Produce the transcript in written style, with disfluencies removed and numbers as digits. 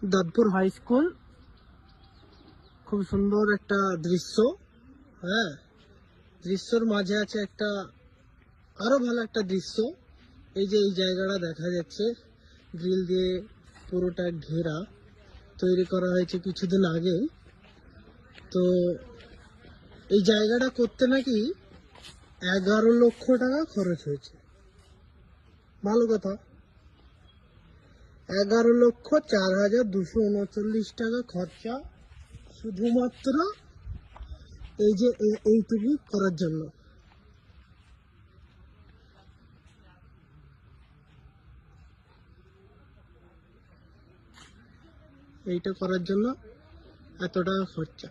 Dantpur high school, খুব সুন্দর একটা দৃশ্য। হ্যাঁ, দৃশ্যর মাঝে আছে একটা আরো ভালো একটা দৃশ্য। এই যে এই জায়গাটা দেখা যাচ্ছে, গ্রিল দিয়ে পুরোটা ঘেরা, তৈরি করা হয়েছে কিছুদিন আগে। তো এই জায়গাটা করতে নাকি 11 লক্ষ টাকা খরচ হয়েছে। ভালো কথা, 11,04,239 টাকা খরচা শুধুমাত্র এই যে এইটুকু করার জন্য। এইটা করার জন্য এত টাকা খরচা।